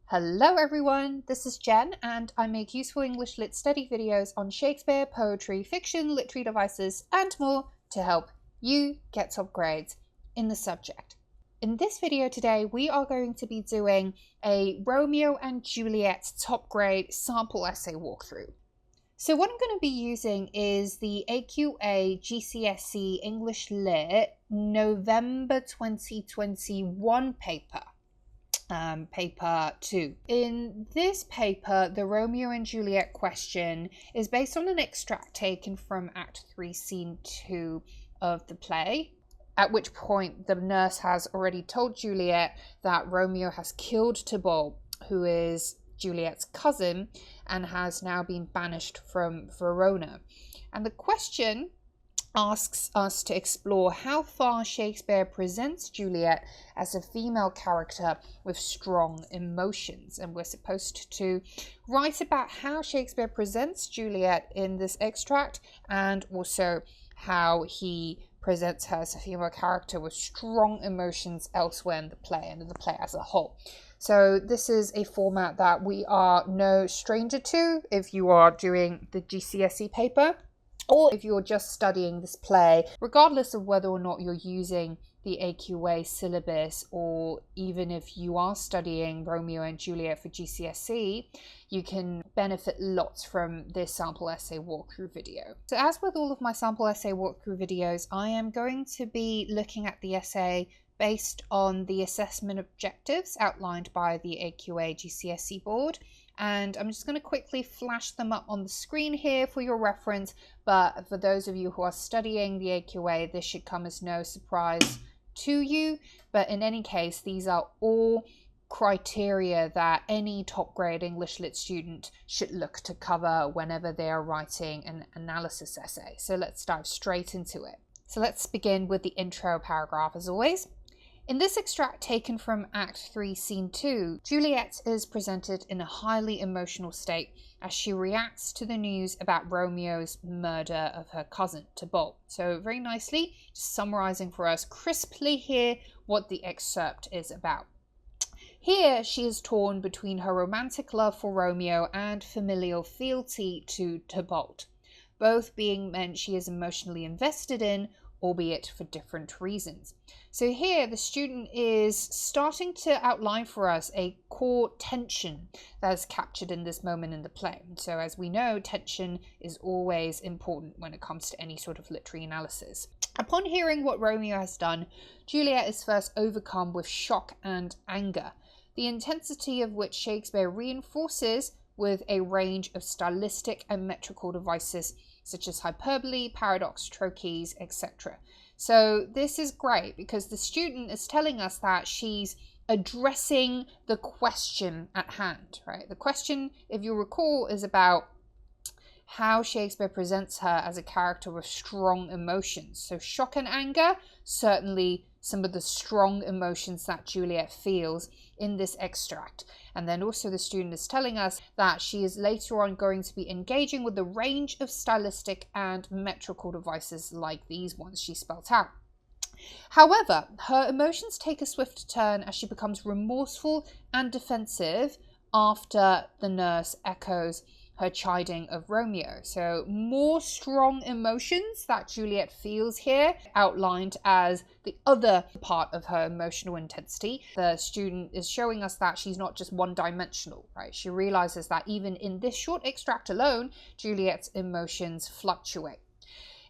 Hello everyone, this is Jen and I make useful English Lit study videos on Shakespeare, poetry, fiction, literary devices and more to help you get top grades in the subject. In this video today we are going to be doing a Romeo and Juliet top grade sample essay walkthrough. So what I'm going to be using is the AQA GCSE English Lit November 2021 paper. Paper 2. In this paper, the Romeo and Juliet question is based on an extract taken from Act 3, Scene 2 of the play, at which point the nurse has already told Juliet that Romeo has killed Tybalt, who is Juliet's cousin, and has now been banished from Verona. And the question asks us to explore how far Shakespeare presents Juliet as a female character with strong emotions. And we're supposed to write about how Shakespeare presents Juliet in this extract and also how he presents her as a female character with strong emotions elsewhere in the play and in the play as a whole. So this is a format that we are no stranger to if you are doing the GCSE paper, or if you're just studying this play, regardless of whether or not you're using the AQA syllabus, or even if you are studying Romeo and Juliet for GCSE, you can benefit lots from this sample essay walkthrough video. So as with all of my sample essay walkthrough videos, I am going to be looking at the essay based on the assessment objectives outlined by the AQA GCSE board. And I'm just going to quickly flash them up on the screen here for your reference, but for those of you who are studying the AQA, this should come as no surprise to you. But in any case, these are all criteria that any top grade English Lit student should look to cover whenever they are writing an analysis essay. So let's dive straight into it. So let's begin with the intro paragraph as always. In this extract taken from Act 3, Scene 2, Juliet is presented in a highly emotional state as she reacts to the news about Romeo's murder of her cousin, Tybalt. So very nicely, just summarising for us crisply here what the excerpt is about. Here she is torn between her romantic love for Romeo and familial fealty to Tybalt, both being men she is emotionally invested in, albeit for different reasons. So here the student is starting to outline for us a core tension that is captured in this moment in the play. So as we know, tension is always important when it comes to any sort of literary analysis. Upon hearing what Romeo has done, Juliet is first overcome with shock and anger, the intensity of which Shakespeare reinforces with a range of stylistic and metrical devices such as hyperbole, paradox, trochees, etc. So this is great because the student is telling us that she's addressing the question at hand, right? The question, if you recall, is about how Shakespeare presents her as a character with strong emotions. So shock and anger, certainly some of the strong emotions that Juliet feels in this extract. And then also the student is telling us that she is later on going to be engaging with a range of stylistic and metrical devices like these ones she spelt out. However, her emotions take a swift turn as she becomes remorseful and defensive after the nurse echoes her chiding of Romeo. So more strong emotions that Juliet feels here, outlined as the other part of her emotional intensity. The student is showing us that she's not just one-dimensional, right? She realizes that even in this short extract alone, Juliet's emotions fluctuate.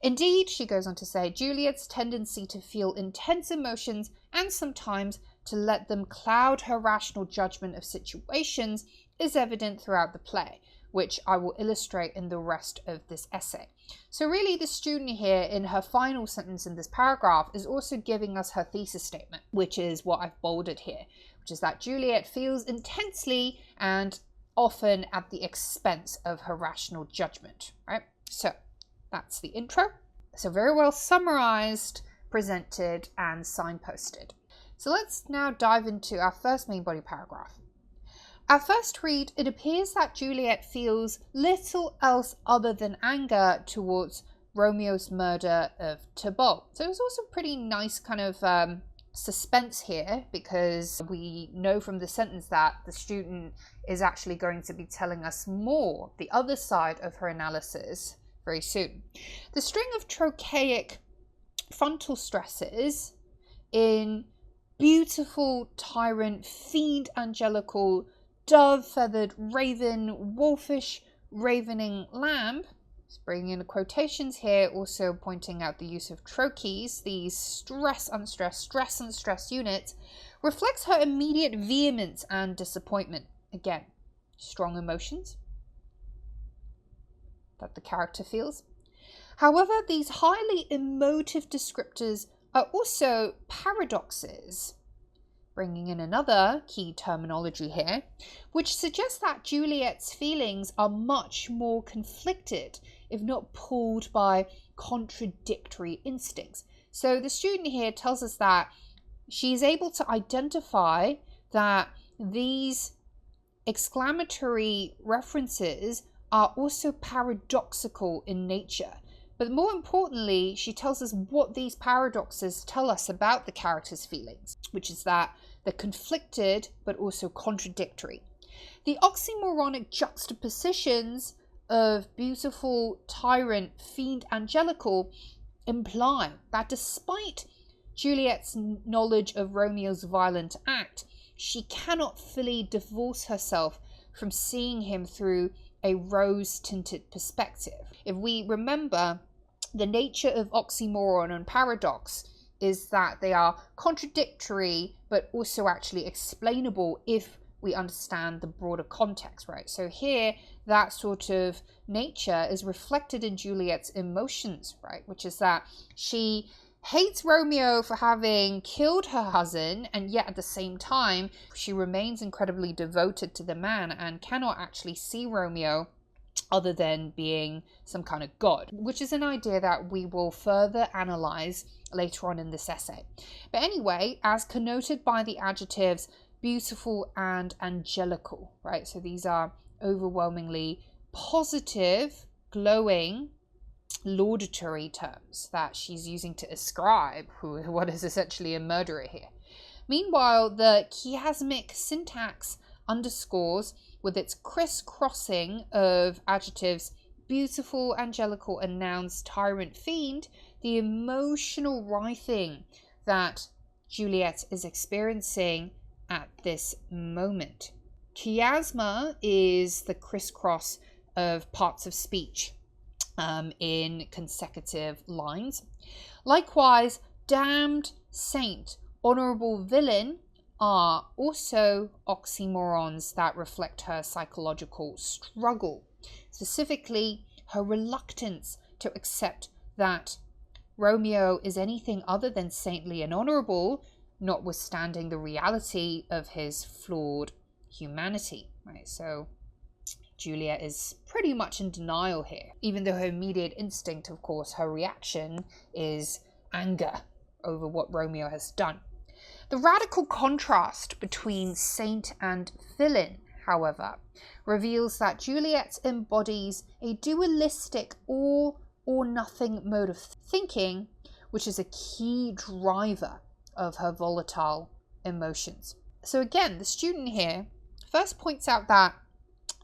Indeed, she goes on to say, Juliet's tendency to feel intense emotions and sometimes to let them cloud her rational judgment of situations is evident throughout the play, which I will illustrate in the rest of this essay. So really the student here in her final sentence in this paragraph is also giving us her thesis statement, which is what I've bolded here, which is that Juliet feels intensely and often at the expense of her rational judgment, right? So that's the intro. So very well summarized, presented, and signposted. So let's now dive into our first main body paragraph. At first read, it appears that Juliet feels little else other than anger towards Romeo's murder of Tybalt. So it's also pretty nice kind of suspense here, because we know from the sentence that the student is actually going to be telling us more, the other side of her analysis, very soon. The string of trochaic frontal stresses in beautiful, tyrant, fiend, angelical, dove, feathered, raven, wolfish, ravening lamb. Just bringing in the quotations here, also pointing out the use of trochees, these stress, unstress units, reflects her immediate vehemence and disappointment. Again, strong emotions that the character feels. However, these highly emotive descriptors are also paradoxes, bringing in another key terminology here, which suggests that Juliet's feelings are much more conflicted, if not pulled by contradictory instincts. So the student here tells us that she's able to identify that these exclamatory references are also paradoxical in nature. But more importantly, she tells us what these paradoxes tell us about the character's feelings, which is that they're conflicted but also contradictory. The oxymoronic juxtapositions of beautiful, tyrant, fiend, angelical imply that despite Juliet's knowledge of Romeo's violent act, she cannot fully divorce herself from seeing him through a rose-tinted perspective. If we remember, the nature of oxymoron and paradox is that they are contradictory but also actually explainable if we understand the broader context, right? So here, that sort of nature is reflected in Juliet's emotions, right? Which is that she hates Romeo for having killed her cousin, and yet at the same time, she remains incredibly devoted to the man and cannot actually see Romeo other than being some kind of god, which is an idea that we will further analyze later on in this essay. But anyway, as connoted by the adjectives beautiful and angelical, right? So these are overwhelmingly positive, glowing, laudatory terms that she's using to ascribe what is essentially a murderer here. Meanwhile, the chiasmic syntax underscores, with its crisscrossing of adjectives beautiful, angelical, and nouns tyrant, fiend, the emotional writhing that Juliet is experiencing at this moment. Chiasma is the crisscross of parts of speech in consecutive lines. Likewise, damned, saint, honorable villain are also oxymorons that reflect her psychological struggle, specifically her reluctance to accept that Romeo is anything other than saintly and honorable, notwithstanding the reality of his flawed humanity, right? So Juliet is pretty much in denial here, even though her immediate instinct, of course, her reaction is anger over what Romeo has done. The radical contrast between saint and villain, however, reveals that Juliet embodies a dualistic all or nothing mode of thinking, which is a key driver of her volatile emotions. So again, the student here first points out that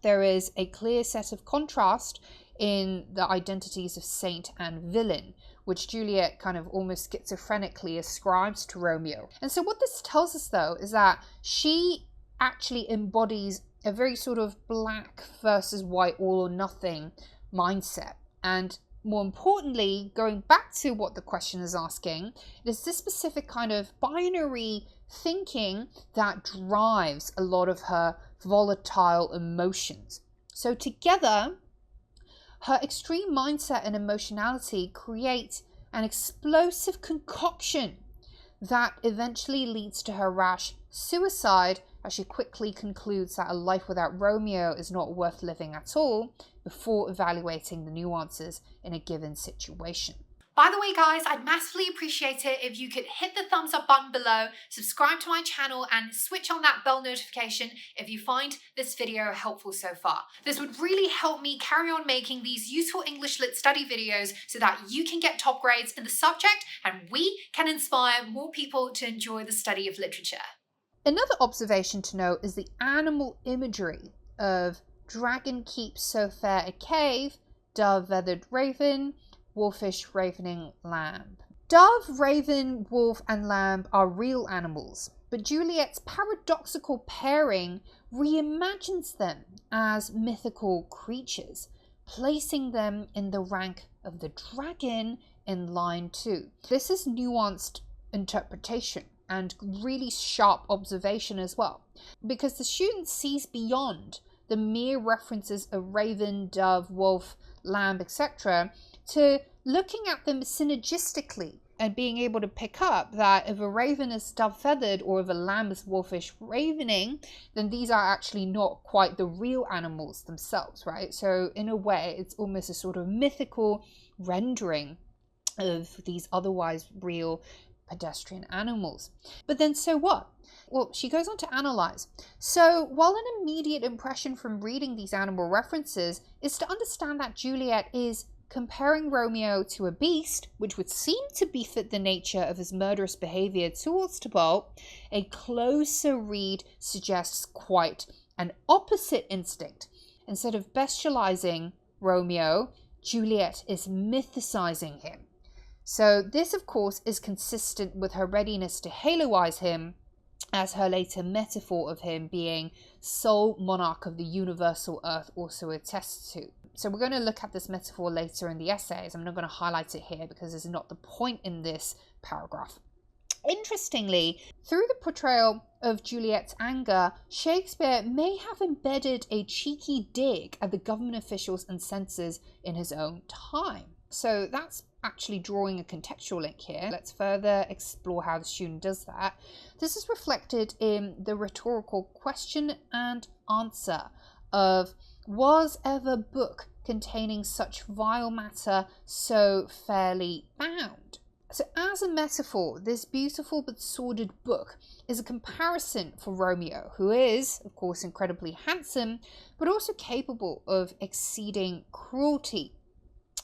there is a clear set of contrast in the identities of saint and villain, which Juliet kind of almost schizophrenically ascribes to Romeo. And so what this tells us, though, is that she actually embodies a very sort of black versus white, all or nothing mindset. And more importantly, going back to what the question is asking, it is this specific kind of binary thinking that drives a lot of her volatile emotions. So together, her extreme mindset and emotionality create an explosive concoction that eventually leads to her rash suicide, as she quickly concludes that a life without Romeo is not worth living at all, before evaluating the nuances in a given situation. By the way, guys, I'd massively appreciate it if you could hit the thumbs up button below, subscribe to my channel, and switch on that bell notification if you find this video helpful so far. This would really help me carry on making these useful English Lit study videos so that you can get top grades in the subject and we can inspire more people to enjoy the study of literature. Another observation to note is the animal imagery of dragon keeps so fair a cave, dove feathered raven, wolfish ravening lamb. Dove, raven, wolf and lamb are real animals, but Juliet's paradoxical pairing reimagines them as mythical creatures, placing them in the rank of the dragon in line 2. This is nuanced interpretation and really sharp observation as well, because the student sees beyond the mere references of raven, dove, wolf, lamb, etc., to looking at them synergistically and being able to pick up that if a raven is dove-feathered or if a lamb is wolfish ravening, then these are actually not quite the real animals themselves, right? So in a way, it's almost a sort of mythical rendering of these otherwise real pedestrian animals. But then so what? Well, she goes on to analyze. So while an immediate impression from reading these animal references is to understand that Juliet is comparing Romeo to a beast, which would seem to befit the nature of his murderous behavior towards Tybalt, a closer read suggests quite an opposite instinct. Instead of bestializing Romeo, Juliet is mythicizing him. So this, of course, is consistent with her readiness to haloize him, as her later metaphor of him being sole monarch of the universal earth also attests to. So we're going to look at this metaphor later in the essays. I'm not going to highlight it here because this is not the point in this paragraph. Interestingly, through the portrayal of Juliet's anger, Shakespeare may have embedded a cheeky dig at the government officials and censors in his own time. So that's actually drawing a contextual link here. Let's further explore how the student does that. This is reflected in the rhetorical question and answer of, was ever book containing such vile matter so fairly bound? So as a metaphor, this beautiful but sordid book is a comparison for Romeo, who is, of course, incredibly handsome, but also capable of exceeding cruelty.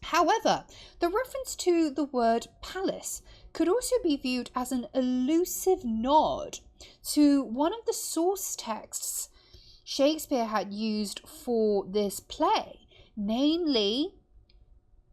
However, the reference to the word palace could also be viewed as an elusive nod to one of the source texts Shakespeare had used for this play, namely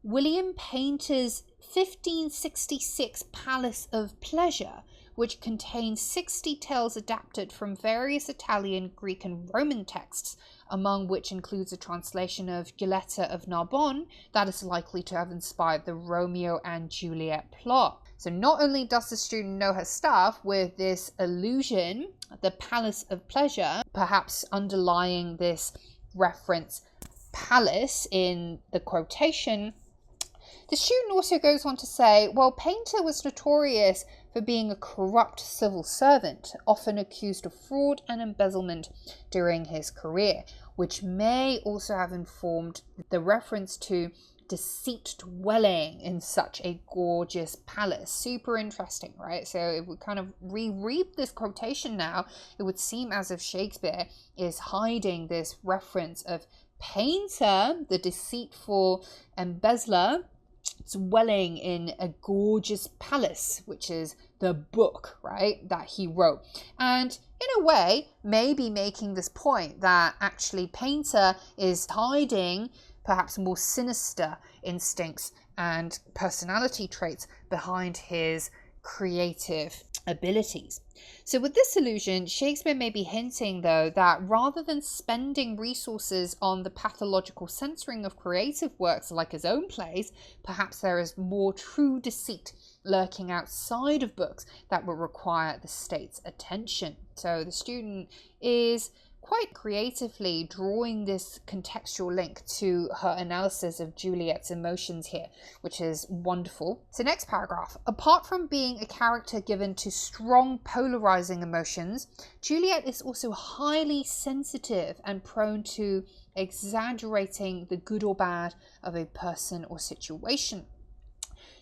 William Paynter's 1566 Palace of Pleasure, which contains 60 tales adapted from various Italian, Greek and Roman texts, among which includes a translation of Giulietta of Narbonne that is likely to have inspired the Romeo and Juliet plot. So not only does the student know her stuff with this allusion, the Palace of Pleasure, perhaps underlying this reference palace in the quotation, the student also goes on to say, well, Paynter was notorious for being a corrupt civil servant, often accused of fraud and embezzlement during his career, which may also have informed the reference to deceit dwelling in such a gorgeous palace. Super interesting, right? So if we kind of reread this quotation now, it would seem as if Shakespeare is hiding this reference of Paynter, the deceitful embezzler, dwelling in a gorgeous palace, which is the book, right, that he wrote. And in a way, maybe making this point that actually Paynter is hiding perhaps more sinister instincts and personality traits behind his creative abilities. So with this allusion, Shakespeare may be hinting, though, that rather than spending resources on the pathological censoring of creative works like his own plays, perhaps there is more true deceit lurking outside of books that will require the state's attention. So the student is quite creatively drawing this contextual link to her analysis of Juliet's emotions here, which is wonderful. So next paragraph. Apart from being a character given to strong polarizing emotions, Juliet is also highly sensitive and prone to exaggerating the good or bad of a person or situation.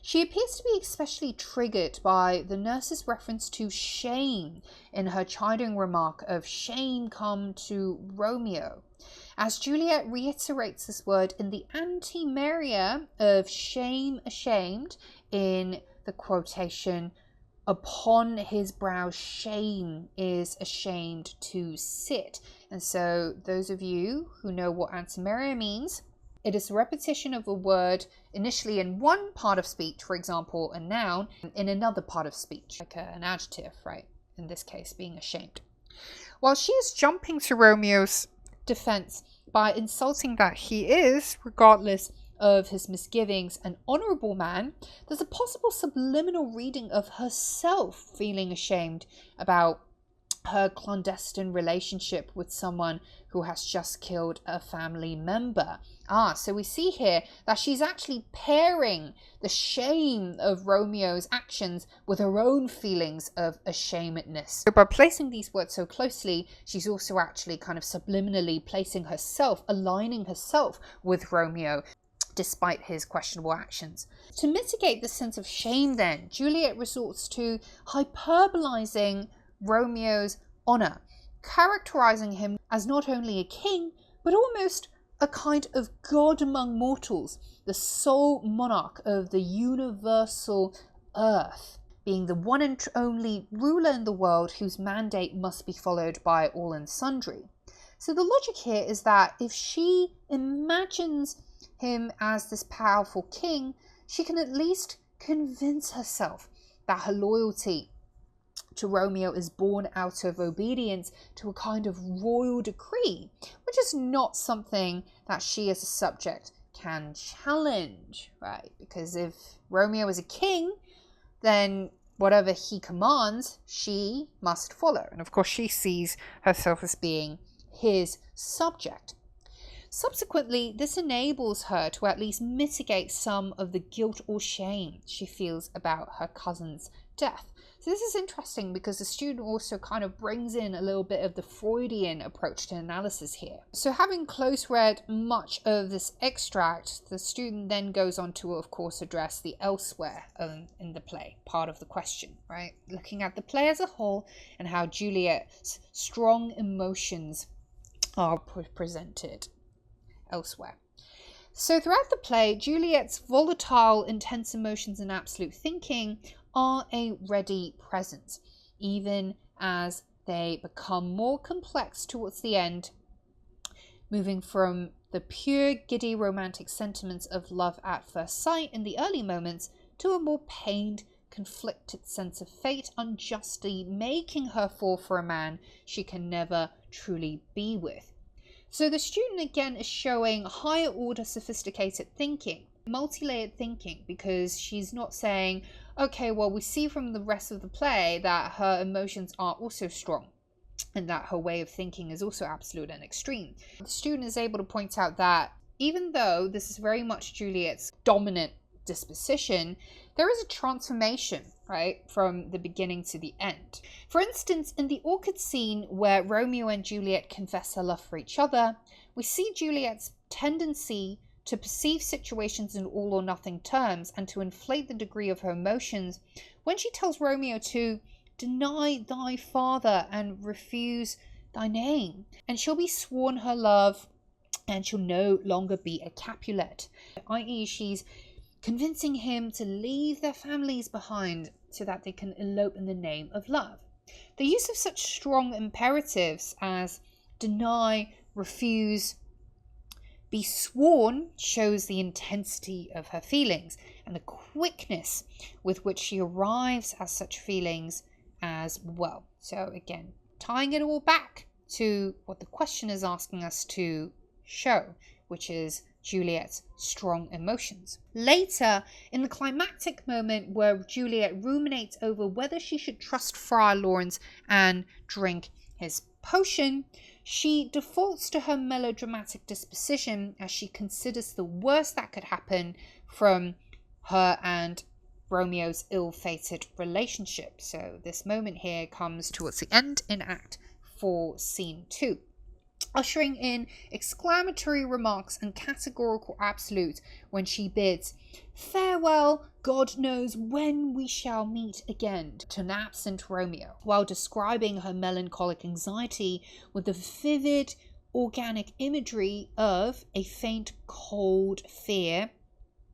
She appears to be especially triggered by the nurse's reference to shame in her chiding remark of shame come to Romeo, as Juliet reiterates this word in the antimeria of shame ashamed in the quotation, upon his brow shame is ashamed to sit. And so those of you who know what antimeria means, it is a repetition of a word initially in one part of speech, for example, a noun, in another part of speech, like an adjective, right? In this case, being ashamed. While she is jumping to Romeo's defense by insulting that he is, regardless of his misgivings, an honorable man, there's a possible subliminal reading of herself feeling ashamed about her clandestine relationship with someone who has just killed a family member. So we see here that she's actually pairing the shame of Romeo's actions with her own feelings of ashamedness. So by placing these words so closely, she's also actually kind of subliminally placing herself, aligning herself with Romeo, despite his questionable actions. To mitigate the sense of shame then, Juliet resorts to hyperbolizing Romeo's honour, characterising him as not only a king, but almost a kind of god among mortals, the sole monarch of the universal earth, being the one and only ruler in the world whose mandate must be followed by all and sundry. So the logic here is that if she imagines him as this powerful king, she can at least convince herself that her loyalty to Romeo is born out of obedience to a kind of royal decree, which is not something that she as a subject can challenge, right? Because if Romeo is a king, then whatever he commands, she must follow. And of course, she sees herself as being his subject. Subsequently, this enables her to at least mitigate some of the guilt or shame she feels about her cousin's death. So this is interesting because the student also kind of brings in a little bit of the Freudian approach to analysis here. So having close read much of this extract, the student then goes on to, of course, address the elsewhere in the play, part of the question, right? Looking at the play as a whole and how Juliet's strong emotions are presented elsewhere. So throughout the play, Juliet's volatile, intense emotions and absolute thinking are a ready presence, even as they become more complex towards the end, moving from the pure, giddy, romantic sentiments of love at first sight in the early moments to a more pained, conflicted sense of fate unjustly making her fall for a man she can never truly be with. So the student again is showing higher order sophisticated thinking, multi-layered thinking, because she's not saying, okay, well, we see from the rest of the play that her emotions are also strong and that her way of thinking is also absolute and extreme. The student is able to point out that even though this is very much Juliet's dominant disposition, there is a transformation, right, from the beginning to the end. For instance, in the orchid scene where Romeo and Juliet confess their love for each other, we see Juliet's tendency to perceive situations in all or nothing terms and to inflate the degree of her emotions when she tells Romeo to deny thy father and refuse thy name, and she'll be sworn her love and she'll no longer be a Capulet, i.e. she's convincing him to leave their families behind so that they can elope in the name of love. The use of such strong imperatives as deny, refuse, be sworn shows the intensity of her feelings and the quickness with which she arrives at such feelings as well. So again, tying it all back to what the question is asking us to show, which is Juliet's strong emotions. Later, in the climactic moment where Juliet ruminates over whether she should trust Friar Lawrence and drink his potion, she defaults to her melodramatic disposition as she considers the worst that could happen from her and Romeo's ill-fated relationship. So this moment here comes towards the end in Act 4, Scene 2. ushering in exclamatory remarks and categorical absolutes when she bids farewell, God knows when we shall meet again, to an absent Romeo, while describing her melancholic anxiety with the vivid organic imagery of a faint cold fear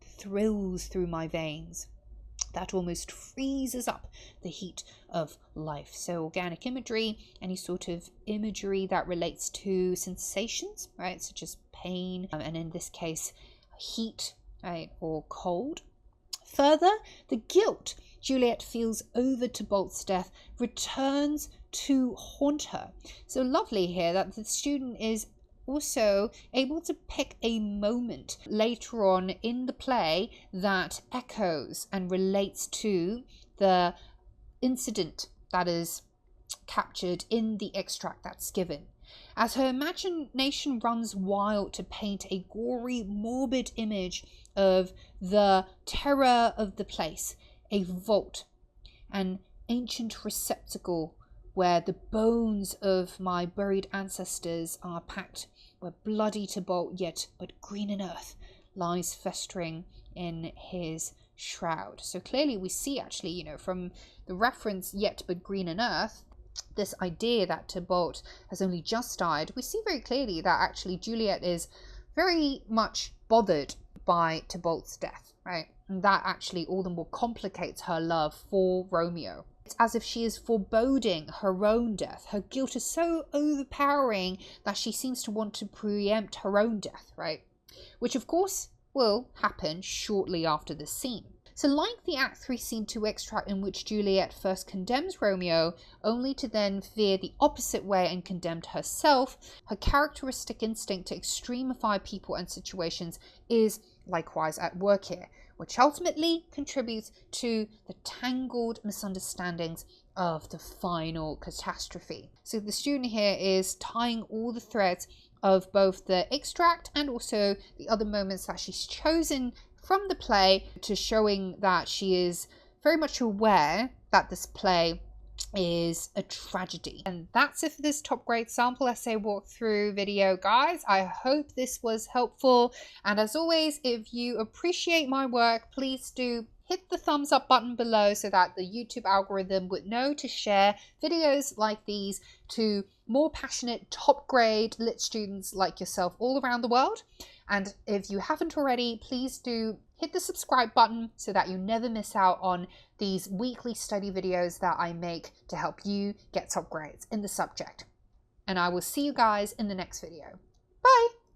thrills through my veins that almost freezes up the heat of life. So organic imagery, any sort of imagery that relates to sensations, right, such as pain, and in this case heat, right, or cold. Further, the guilt Juliet feels over Tybalt's death returns to haunt her. So lovely here that the student is also able to pick a moment later on in the play that echoes and relates to the incident that is captured in the extract that's given. As her imagination runs wild to paint a gory, morbid image of the terror of the place, a vault, an ancient receptacle where the bones of my buried ancestors are packed, where bloody Tybalt, yet but green in earth, lies festering in his shroud. So clearly we see actually, from the reference yet but green in earth, this idea that Tybalt has only just died, we see very clearly that actually Juliet is very much bothered by Tybalt's death, right? And that actually all the more complicates her love for Romeo. It's as if she is foreboding her own death. Her guilt is so overpowering that she seems to want to preempt her own death, right? Which of course will happen shortly after this scene. So like the Act 3 Scene 2 extract in which Juliet first condemns Romeo, only to then veer the opposite way and condemn herself, her characteristic instinct to extremify people and situations is likewise at work here, which ultimately contributes to the tangled misunderstandings of the final catastrophe. So the student here is tying all the threads of both the extract and also the other moments that she's chosen from the play to showing that she is very much aware that this play is a tragedy. And that's it for this top grade sample essay walkthrough video, guys. I hope this was helpful, and as always, if you appreciate my work, please do hit the thumbs up button below so that the YouTube algorithm would know to share videos like these to more passionate top grade lit students like yourself all around the world. And if you haven't already, please do hit the subscribe button so that you never miss out on these weekly study videos that I make to help you get top grades in the subject. And I will see you guys in the next video. Bye!